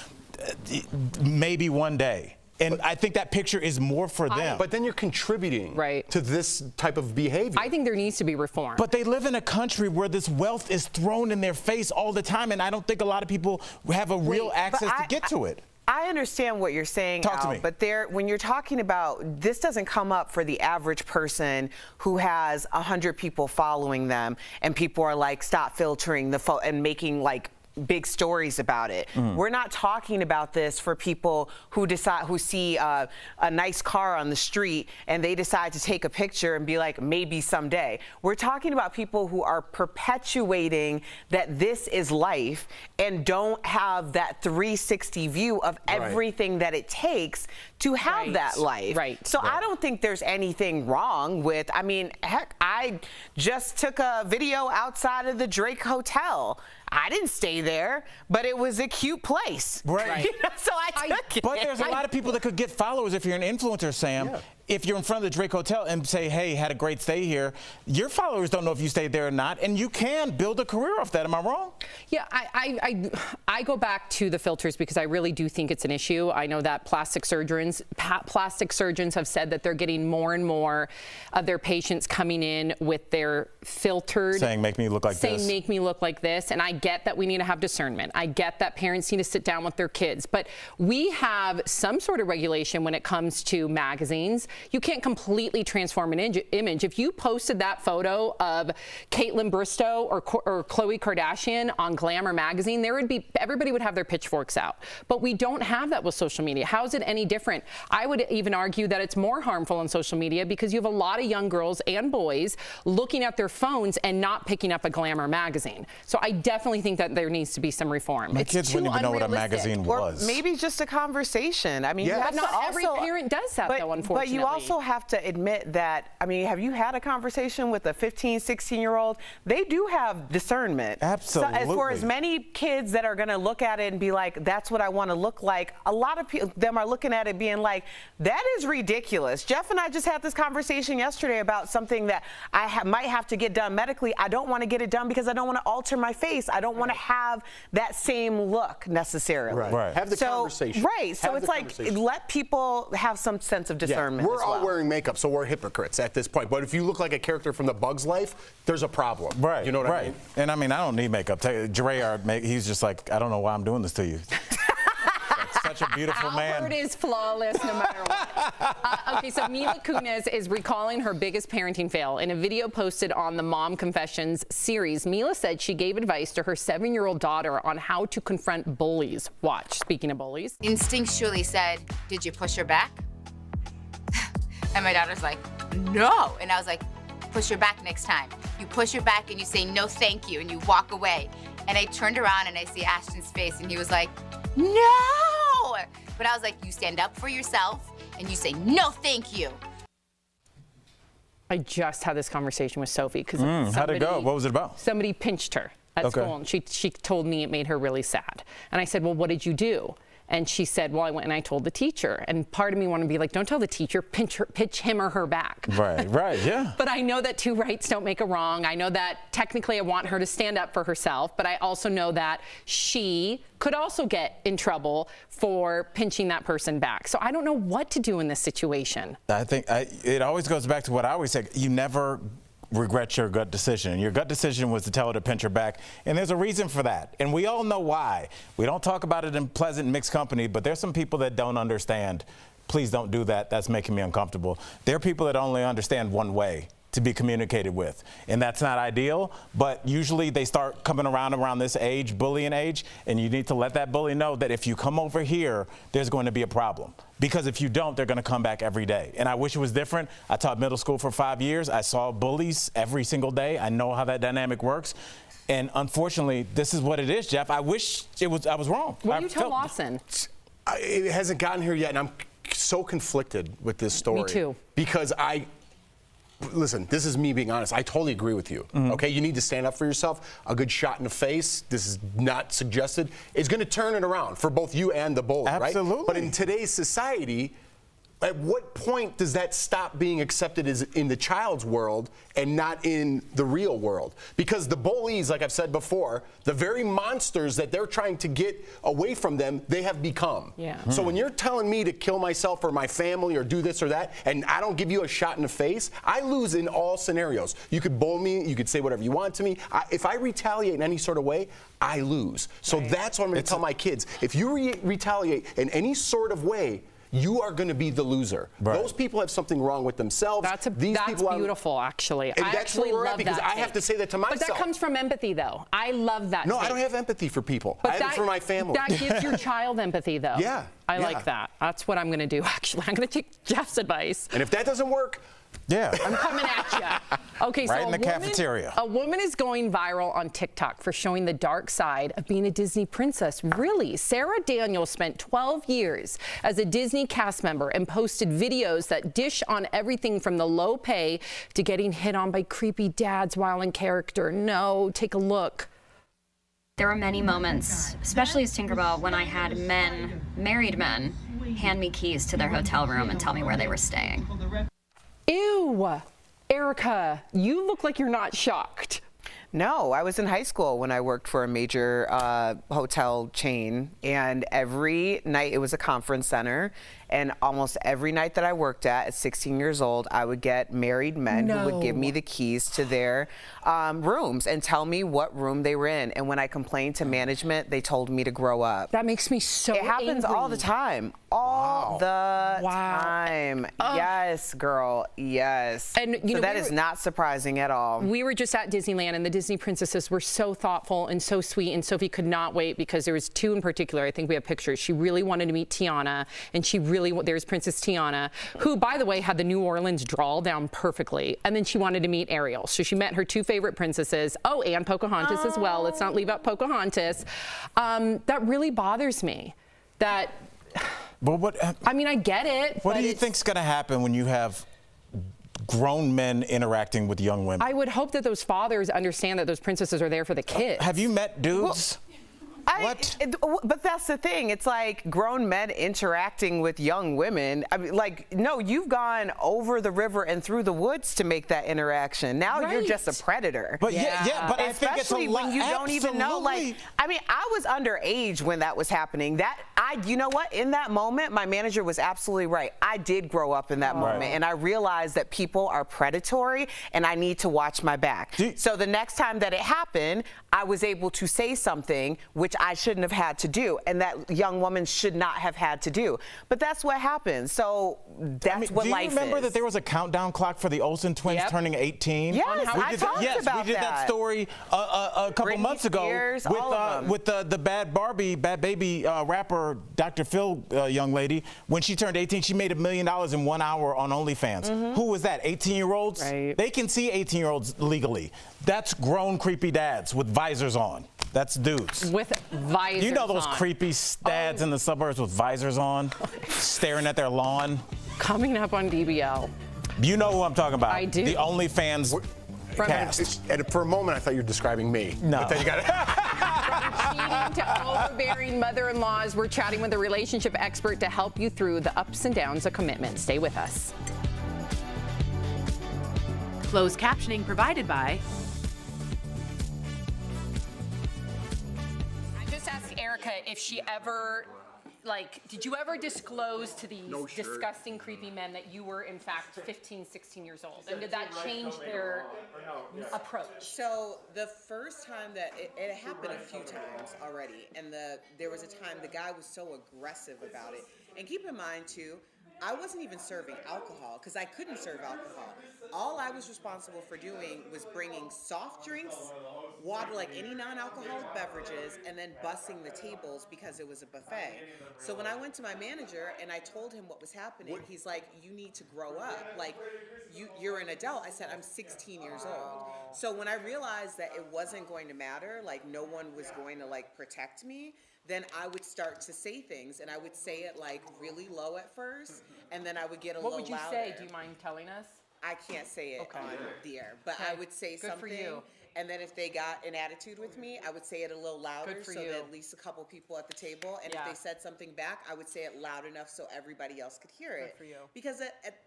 maybe one day. And I think that picture is more for them. But then you're contributing to this type of behavior. I think there needs to be reform. But they live in a country where this wealth is thrown in their face all the time, and I don't think a lot of people have a real access to get to it. I understand what you're saying, Talk to Al, me. but when you're talking about, this doesn't come up for the average person who has 100 people following them, and people are like, stop filtering the and making like big stories about it. We're not talking about this for people who see a nice car on the street and they decide to take a picture and be like, maybe someday. We're talking about people who are perpetuating that this is life and don't have that 360 view of everything that it takes to have that life. So I don't think there's anything wrong with, I mean, heck, I just took a video outside of the Drake Hotel. I didn't stay there, but it was a cute place. Right. You know, so I took it. But there's a lot of people that could get followers if you're an influencer, Sam. If you're in front of the Drake Hotel and say, hey, had a great stay here, your followers don't know if you stayed there or not, and you can build a career off that. Am I wrong? Yeah, I go back to the filters because I really do think it's an issue. I know that plastic surgeons have said that they're getting more and more of their patients coming in with their filtered. Saying, make me look like this. Saying, make me look like this. And I get that we need to have discernment. I get that parents need to sit down with their kids. But we have some sort of regulation when it comes to magazines. You can't completely transform an image. If you posted that photo of Caitlyn Bristow or Khloe Kardashian on Glamour magazine, everybody would have their pitchforks out. But we don't have that with social media. How is it any different? I would even argue that it's more harmful on social media because you have a lot of young girls and boys looking at their phones and not picking up a Glamour magazine. So I definitely think that there needs to be some reform. My kids wouldn't even know what a magazine was. Or maybe just a conversation. I mean, you have not to every parent does that, though, unfortunately. But you also have to admit that, I mean, have you had a conversation with a 15, 16-year-old? They do have discernment. Absolutely. So as for as many kids that are going to look at it and be like, that's what I want to look like, a lot of them are looking at it being like, that is ridiculous. Jeff and I just had this conversation yesterday about something that I might have to get done medically. I don't want to get it done because I don't want to alter my face. I don't want to have that same look necessarily. Right. Have the conversation. Right. So it's like, let people have some sense of discernment. We're all wearing makeup, so we're hypocrites at this point. But if you look like a character from The Bug's Life, there's a problem. Right. You know what I mean? And I mean, I don't need makeup. Gerard, he's just like, I don't know why I'm doing this to you. Such a beautiful man. Albert is flawless no matter what. Okay, so Mila Kunis is recalling her biggest parenting fail. In a video posted on the Mom Confessions series, Mila said she gave advice to her 7-year-old daughter on how to confront bullies. Watch, speaking of bullies. Instinctually said, did you push her back? And my daughter's like, no. And I was like, push her back next time. You push her back and you say, no, thank you, and you walk away. And I turned around and I see Ashton's face and he was like, no. But I was like, you stand up for yourself and you say, no, thank you. I just had this conversation with Sophie because how'd it go? What was it about? Somebody pinched her at school, and she told me it made her really sad. And I said, well, what did you do? And she said, well, I went and I told the teacher. And part of me wanted to be like, don't tell the teacher, pitch him or her back. Right, yeah. But I know that two rights don't make a wrong. I know that technically I want her to stand up for herself, but I also know that she could also get in trouble for pinching that person back. So I don't know what to do in this situation. I think it always goes back to what I always say. You never regret your gut decision. Your gut decision was to tell her to pinch her back, and there's a reason for that. And we all know why. We don't talk about it in pleasant mixed company, but there's some people that don't understand. Please don't do that. That's making me uncomfortable. There are people that only understand one way to be communicated with, and that's not ideal, but usually they start coming around this age, bullying age, and you need to let that bully know that if you come over here, there's going to be a problem. Because if you don't, they're going to come back every day. And I wish it was different. I taught middle school for 5 years. I saw bullies every single day. I know how that dynamic works. And unfortunately, this is what it is, Jeff. I wish I was wrong. What do you tell Lawson? It hasn't gotten here yet, and I'm so conflicted with this story. Me too. Because listen, this is me being honest. I totally agree with you. Okay, you need to stand up for yourself. A good shot in the face, this is not suggested, is going to turn it around for both you and the bully, right? Absolutely. But in today's society, at what point does that stop being accepted as in the child's world and not in the real world? Because the bullies, like I've said before, the very monsters that they're trying to get away from them, they have become. Yeah. So when you're telling me to kill myself or my family or do this or that, and I don't give you a shot in the face, I lose in all scenarios. You could bully me, you could say whatever you want to me. If I retaliate in any sort of way, I lose. So that's what I'm going to tell my kids. If you retaliate in any sort of way, you are going to be the loser. Right. Those people have something wrong with themselves. That's beautiful, actually. And I that's where actually we're at love because that I have to say that to myself. But that comes from empathy, though. I love that. No, take. I don't have empathy for people. But I have it for my family. That gives your child empathy, though. Yeah. I like that. That's what I'm going to do, actually. I'm going to take Jeff's advice. And if that doesn't work, I'm coming at you. Okay, right so in the cafeteria. A woman is going viral on TikTok for showing the dark side of being a Disney princess. Really? Sarah Daniels spent 12 years as a Disney cast member and posted videos that dish on everything from the low pay to getting hit on by creepy dads while in character. No, take a look. There were many moments, especially as Tinkerbell, when I had married men, hand me keys to their hotel room and tell me where they were staying. Ew, Erica, you look like you're not shocked. No, I was in high school when I worked for a major hotel chain, and every night it was a conference center, and almost every night that I worked at 16 years old, I would get married men who would give me the keys to their rooms and tell me what room they were in. And when I complained to management, they told me to grow up. That makes me so It happens angry. all the time. All the time. Yes, girl. Yes. And you know, that is not surprising at all. We were just at Disneyland, and the Disney princesses were so thoughtful and so sweet, and Sophie could not wait because there was two in particular. I think we have pictures. She really wanted to meet Tiana, and there's Princess Tiana, who, by the way, had the New Orleans drawl down perfectly, and then she wanted to meet Ariel. So she met her two favorite princesses. Oh, and Pocahontas as well. Let's not leave out Pocahontas. That really bothers me. That. But I mean, I get it. What do you think's going to happen when you have grown men interacting with young women? I would hope that those fathers understand that those princesses are there for the kids. Have you met dudes? But that's the thing. It's like grown men interacting with young women. I mean, like, no, you've gone over the river and through the woods to make that interaction. Now you're just a predator. But but I think it's a lot. When you don't even know, like, I mean, I was underage when that was happening. You know what? In that moment, my manager was absolutely right. I did grow up in that moment, and I realized that people are predatory, and I need to watch my back. So the next time that it happened, I was able to say something which I shouldn't have had to do, and that young woman should not have had to do. But that's what happens. So that's what life is. Do you remember that there was a countdown clock for the Olsen twins turning 18? Yes, I talked about we did that story a couple months ago with the bad baby rapper Dr. Phil young lady. When she turned 18, she made $1 million in 1 hour on OnlyFans. Who was that? 18-year-olds? Right. They can see 18-year-olds legally. That's grown creepy dads with visors on. That's dudes. With visors on. You know those creepy dads in the suburbs with visors on, staring at their lawn? Coming up on DBL. You know who I'm talking about. I do. The OnlyFans cast. And for a moment, I thought you were describing me. No. But then you got Speaking to overbearing mother-in-laws, we're chatting with a relationship expert to help you through the ups and downs of commitment. Stay with us. Closed captioning provided by. I just asked Erica if she ever, did you ever disclose to these disgusting, creepy men that you were, in fact, 15, 16 years old? And did that change their approach? So the first time that it happened a few times already, and there was a time the guy was so aggressive about it. And keep in mind, too, I wasn't even serving alcohol because I couldn't serve alcohol. All I was responsible for doing was bringing soft drinks, water, like any non-alcoholic beverages, and then bussing the tables because it was a buffet. So when I went to my manager and I told him what was happening, he's like, you need to grow up. Like, you're an adult. I said, I'm 16 years old. So when I realized that it wasn't going to matter, like no one was going to protect me, then I would start to say things, and I would say it really low at first, and then I would get a little louder. What would you say? Do you mind telling us? I can't say it on the air, but I would say Good something. for you. And then if they got an attitude with me, I would say it a little louder Good for so you. that at least a couple people at the table. And if they said something back, I would say it loud enough so everybody else could hear it. Good for you. Because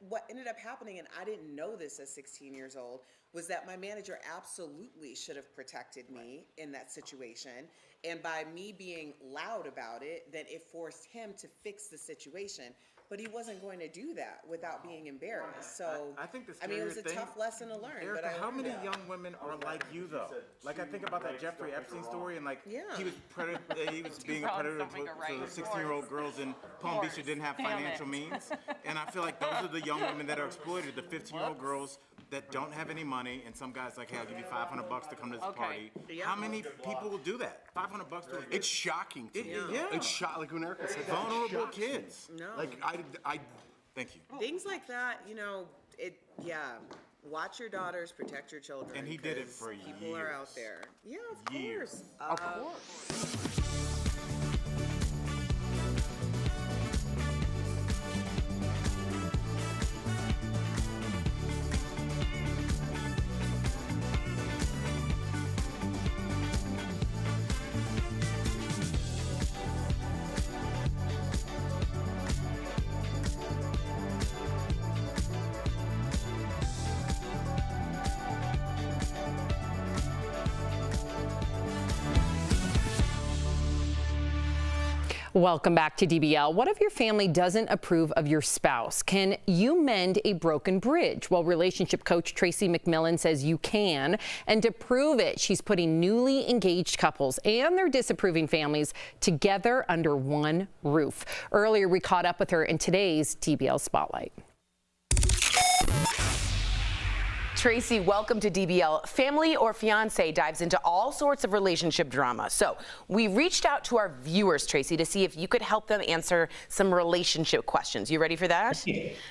what ended up happening, and I didn't know this as 16 years old, was that my manager absolutely should have protected me in that situation. And by me being loud about it, then it forced him to fix the situation. But he wasn't going to do that without being embarrassed. So I think the it was a thing, tough lesson to learn. Erica, but how many young women are like you though? Like I think about that Jeffrey Epstein story, and he was being a predator to 16-year-old girls in Palm Beach who didn't have financial means. And I feel like those are the young women that are exploited, the 15-year-old girls that don't have any money, and some guy's like, hey, I'll give you $500 to come to this party. How many people will do that? $500 to a It's shocking to me. It's like when Erica said that. Vulnerable kids. No. I Thank you. Things like that, watch your daughters, protect your children. And he did it for years. People are out there. Yeah, of Years. course. Of course. Welcome back to DBL. What if your family doesn't approve of your spouse? Can you mend a broken bridge? Well, relationship coach Tracy McMillan says you can. And to prove it, she's putting newly engaged couples and their disapproving families together under one roof. Earlier, we caught up with her in today's DBL Spotlight. Tracy, welcome to DBL. Family or Fiancé dives into all sorts of relationship drama. So we reached out to our viewers, Tracy, to see if you could help them answer some relationship questions. You ready for that?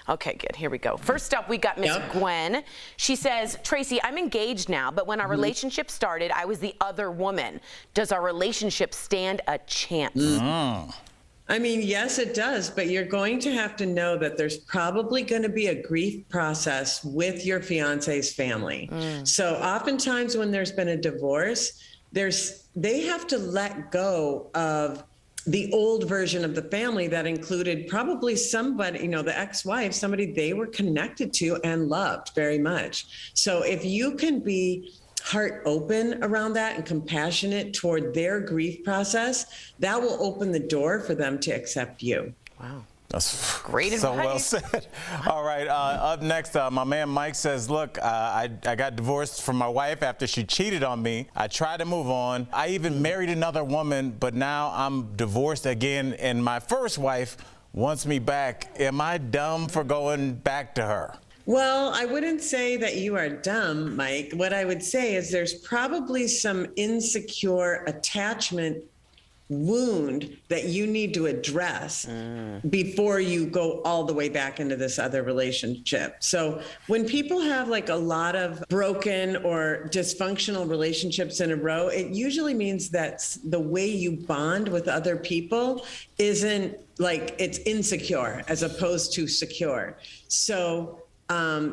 Okay, good. Here we go. First up, we got Miss Gwen. She says, Tracy, I'm engaged now, but when our relationship started, I was the other woman. Does our relationship stand a chance? I mean, yes, it does, but you're going to have to know that there's probably going to be a grief process with your fiance's family. So oftentimes when there's been a divorce, they have to let go of the old version of the family that included probably somebody, the ex-wife, somebody they were connected to and loved very much. So if you can be heart open around that and compassionate toward their grief process, that will open the door for them to accept you. Wow. That's great so advice. well said. All right, up next, my man Mike says, look, I got divorced from my wife after she cheated on me. I tried to move on. I even married another woman, but now I'm divorced again, and my first wife wants me back. Am I dumb for going back to her? Well, I wouldn't say that you are dumb, Mike. What I would say is there's probably some insecure attachment wound that you need to address before you go all the way back into this other relationship. So when people have like a lot of broken or dysfunctional relationships in a row, it usually means that the way you bond with other people isn't like, it's insecure as opposed to secure. So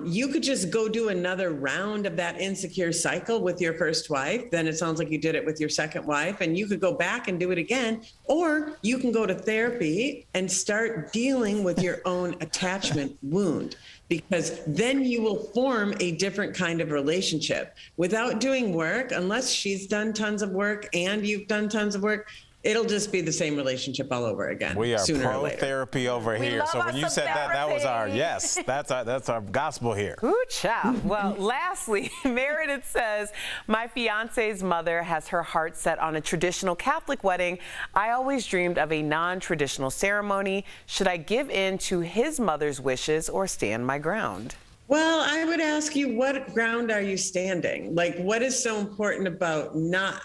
You could just go do another round of that insecure cycle with your first wife. Then it sounds like you did it with your second wife, and you could go back and do it again. Or you can go to therapy and start dealing with your own attachment wound, because then you will form a different kind of relationship. Without doing work, unless she's done tons of work and you've done tons of work, it'll just be the same relationship all over again. We are sooner or pro later. therapy over here. So when you said that, that was our yes. That's our gospel here. Ooh, child. Well, lastly, Meredith says, my fiance's mother has her heart set on a traditional Catholic wedding. I always dreamed of a non-traditional ceremony. Should I give in to his mother's wishes or stand my ground? Well, I would ask you, what ground are you standing? Like, what is so important about not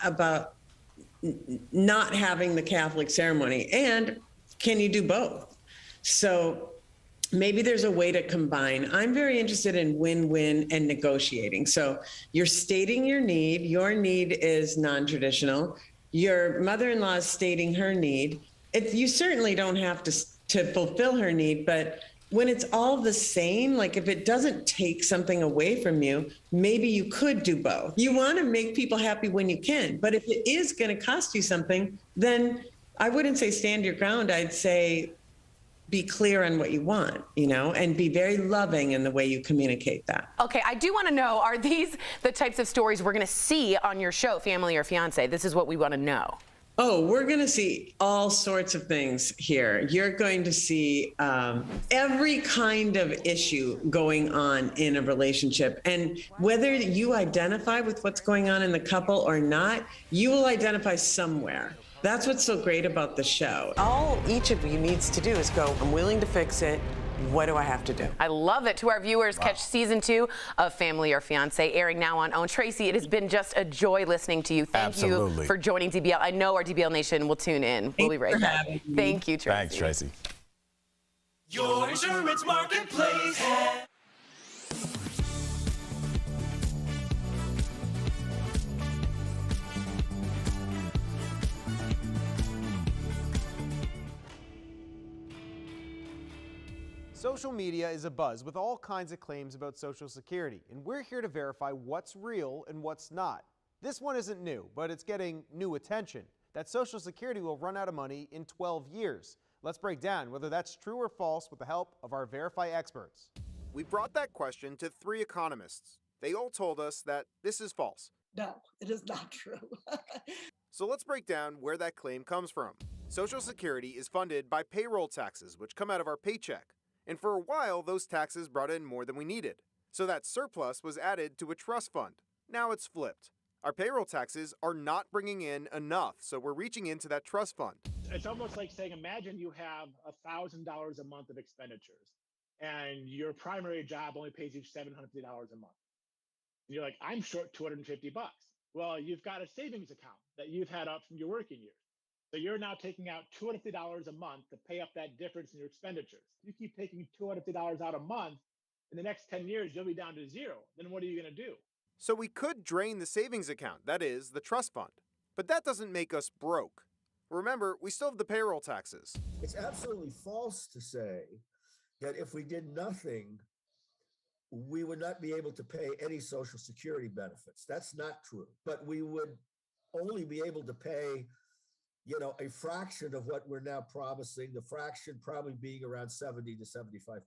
having the Catholic ceremony, and can you do both? So maybe there's a way to combine. I'm very interested in win-win and negotiating. So you're stating your need is non-traditional. Your mother-in-law is stating her need. You certainly don't have to fulfill her need, but when it's all the same, like if it doesn't take something away from you, maybe you could do both. You want to make people happy when you can, but if it is going to cost you something, then I wouldn't say stand your ground. I'd say be clear on what you want, and be very loving in the way you communicate that. Okay, I do want to know, are these the types of stories we're going to see on your show, Family or Fiancé? This is what we want to know. Oh, we're going to see all sorts of things here. You're going to see every kind of issue going on in a relationship. And whether you identify with what's going on in the couple or not, you will identify somewhere. That's what's so great about the show. All each of you needs to do is go, I'm willing to fix it. What do I have to do? I love it. To our viewers, catch season 2 of Family or Fiancé, airing now on OWN. Tracy, it has been just a joy listening to you. Thank you for joining DBL. I know our DBL Nation will tune in. We'll be right back. Thank you, Tracy. Thanks, Tracy. Your insurance marketplace. Social media is abuzz with all kinds of claims about Social Security, and we're here to verify what's real and what's not. This one isn't new, but it's getting new attention, that Social Security will run out of money in 12 years. Let's break down whether that's true or false with the help of our Verify experts. We brought that question to 3 economists. They all told us that this is false. No, it is not true. So let's break down where that claim comes from. Social Security is funded by payroll taxes, which come out of our paycheck. And for a while, those taxes brought in more than we needed. So that surplus was added to a trust fund. Now it's flipped. Our payroll taxes are not bringing in enough, so we're reaching into that trust fund. It's almost like saying, imagine you have $1,000 a month of expenditures, and your primary job only pays you $750 a month. And you're like, I'm short $250. Well, you've got a savings account that you've had up from your working years. So you're now taking out $250 a month to pay up that difference in your expenditures. You keep taking $250 out a month, in the next 10 years, you'll be down to zero. Then what are you going to do? So we could drain the savings account, that is, the trust fund. But that doesn't make us broke. Remember, we still have the payroll taxes. It's absolutely false to say that if we did nothing, we would not be able to pay any Social Security benefits. That's not true. But we would only be able to pay a fraction of what we're now promising, the fraction probably being around 70 to 75%.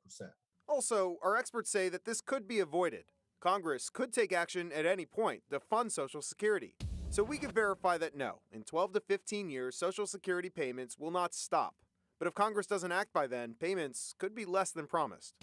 Also, our experts say that this could be avoided. Congress could take action at any point to fund Social Security. So we can verify that no, in 12 to 15 years, Social Security payments will not stop. But if Congress doesn't act by then, payments could be less than promised.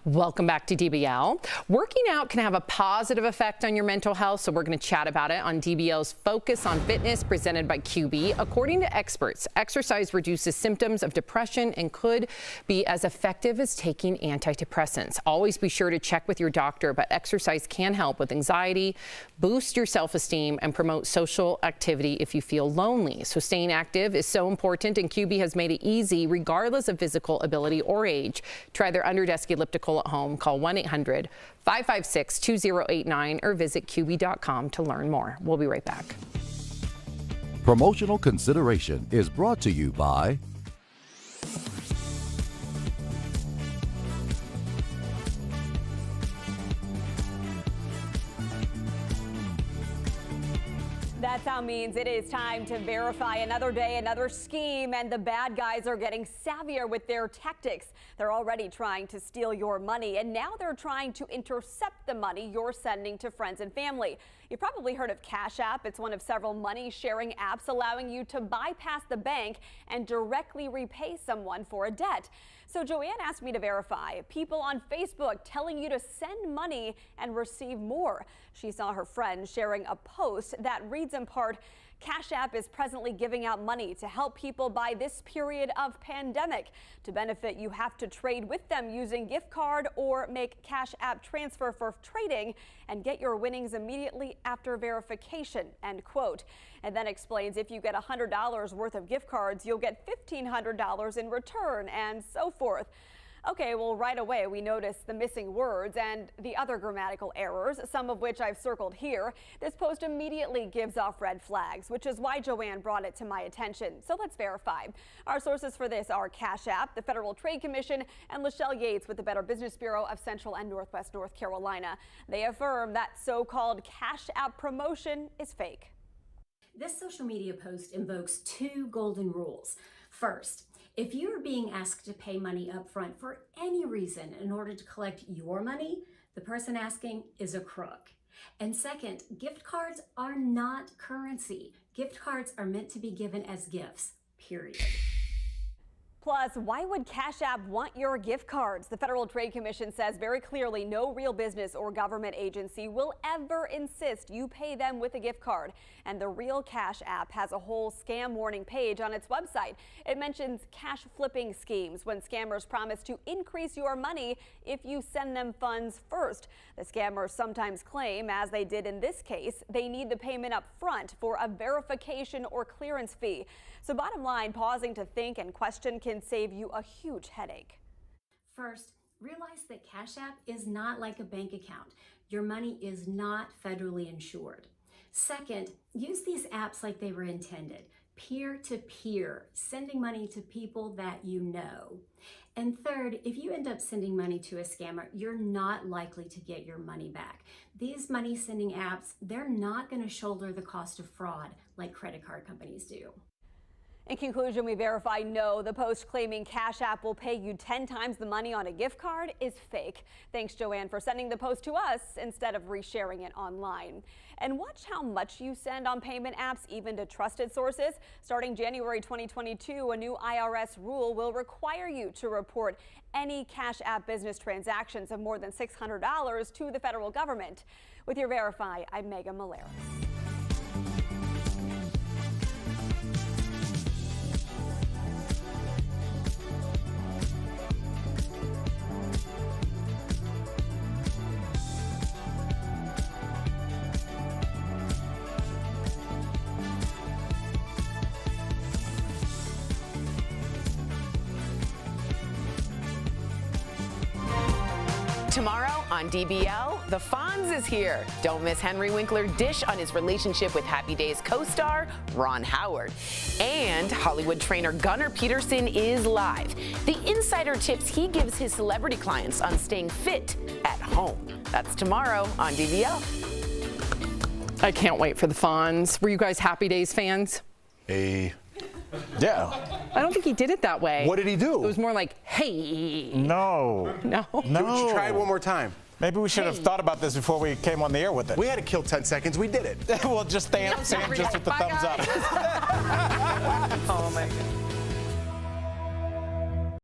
Welcome back to DBL. Working out can have a positive effect on your mental health, so we're going to chat about it on DBL's Focus on Fitness presented by QB. According to experts, exercise reduces symptoms of depression and could be as effective as taking antidepressants. Always be sure to check with your doctor, but exercise can help with anxiety, boost your self-esteem, and promote social activity if you feel lonely. So staying active is so important, and QB has made it easy regardless of physical ability or age. Try their under-desk elliptical at home. Call 1-800-556-2089 or visit QB.com to learn more. We'll be right back. Promotional consideration is brought to you by That sound means it is time to verify. Another day, another scheme, and the bad guys are getting savvier with their tactics. They're already trying to steal your money, and now they're trying to intercept the money you're sending to friends and family. You've probably heard of Cash App. It's one of several money-sharing apps allowing you to bypass the bank and directly repay someone for a debt. So Joanne asked me to verify people on Facebook telling you to send money and receive more. She saw her friend sharing a post that reads in part, Cash App is presently giving out money to help people by this period of pandemic. To benefit, you have to trade with them using gift card or make Cash App transfer for trading and get your winnings immediately after verification, end quote. And then explains if you get $100 worth of gift cards, you'll get $1,500 in return and so forth. Okay, well, right away we noticed the missing words and the other grammatical errors, some of which I've circled here. This post immediately gives off red flags, which is why Joanne brought it to my attention. So let's verify. Our sources for this are Cash App, the Federal Trade Commission, and Lachelle Yates with the Better Business Bureau of Central and Northwest North Carolina. They affirm that so-called Cash App promotion is fake. This social media post invokes two golden rules. First, if you are being asked to pay money up front for any reason in order to collect your money, the person asking is a crook. And second, gift cards are not currency. Gift cards are meant to be given as gifts, period. Plus, why would Cash App want your gift cards? The Federal Trade Commission says very clearly no real business or government agency will ever insist you pay them with a gift card. And the Real Cash App has a whole scam warning page on its website. It mentions cash flipping schemes when scammers promise to increase your money if you send them funds first. The scammers sometimes claim, as they did in this case, they need the payment up front for a verification or clearance fee. So bottom line, pausing to think and question can save you a huge headache. First, realize that Cash App is not like a bank account. Your money is not federally insured. Second, use these apps like they were intended, peer-to-peer, sending money to people that you know. And third, if you end up sending money to a scammer, you're not likely to get your money back. These money sending apps, they're not going to shoulder the cost of fraud like credit card companies do. In conclusion, we verify no, the post claiming Cash App will pay you 10 times the money on a gift card is fake. Thanks, Joanne, for sending the post to us instead of resharing it online. And watch how much you send on payment apps, even to trusted sources. Starting January 2022, a new IRS rule will require you to report any Cash App business transactions of more than $600 to the federal government. With your Verify, I'm Megan Malaris. Tomorrow on DBL, the Fonz is here. Don't miss Henry Winkler dish on his relationship with Happy Days co-star Ron Howard. And Hollywood trainer Gunnar Peterson is live. The insider tips he gives his celebrity clients on staying fit at home. That's tomorrow on DBL. I can't wait for the Fonz. Were you guys Happy Days fans? Yeah. I don't think he did it that way. What did he do? It was more like, hey. No. No. No. Try it one more time. Maybe we should have thought about this before we came on the air with it. We had to kill 10 seconds. We did it. Well, just stand just with the thumbs up. Oh, my God.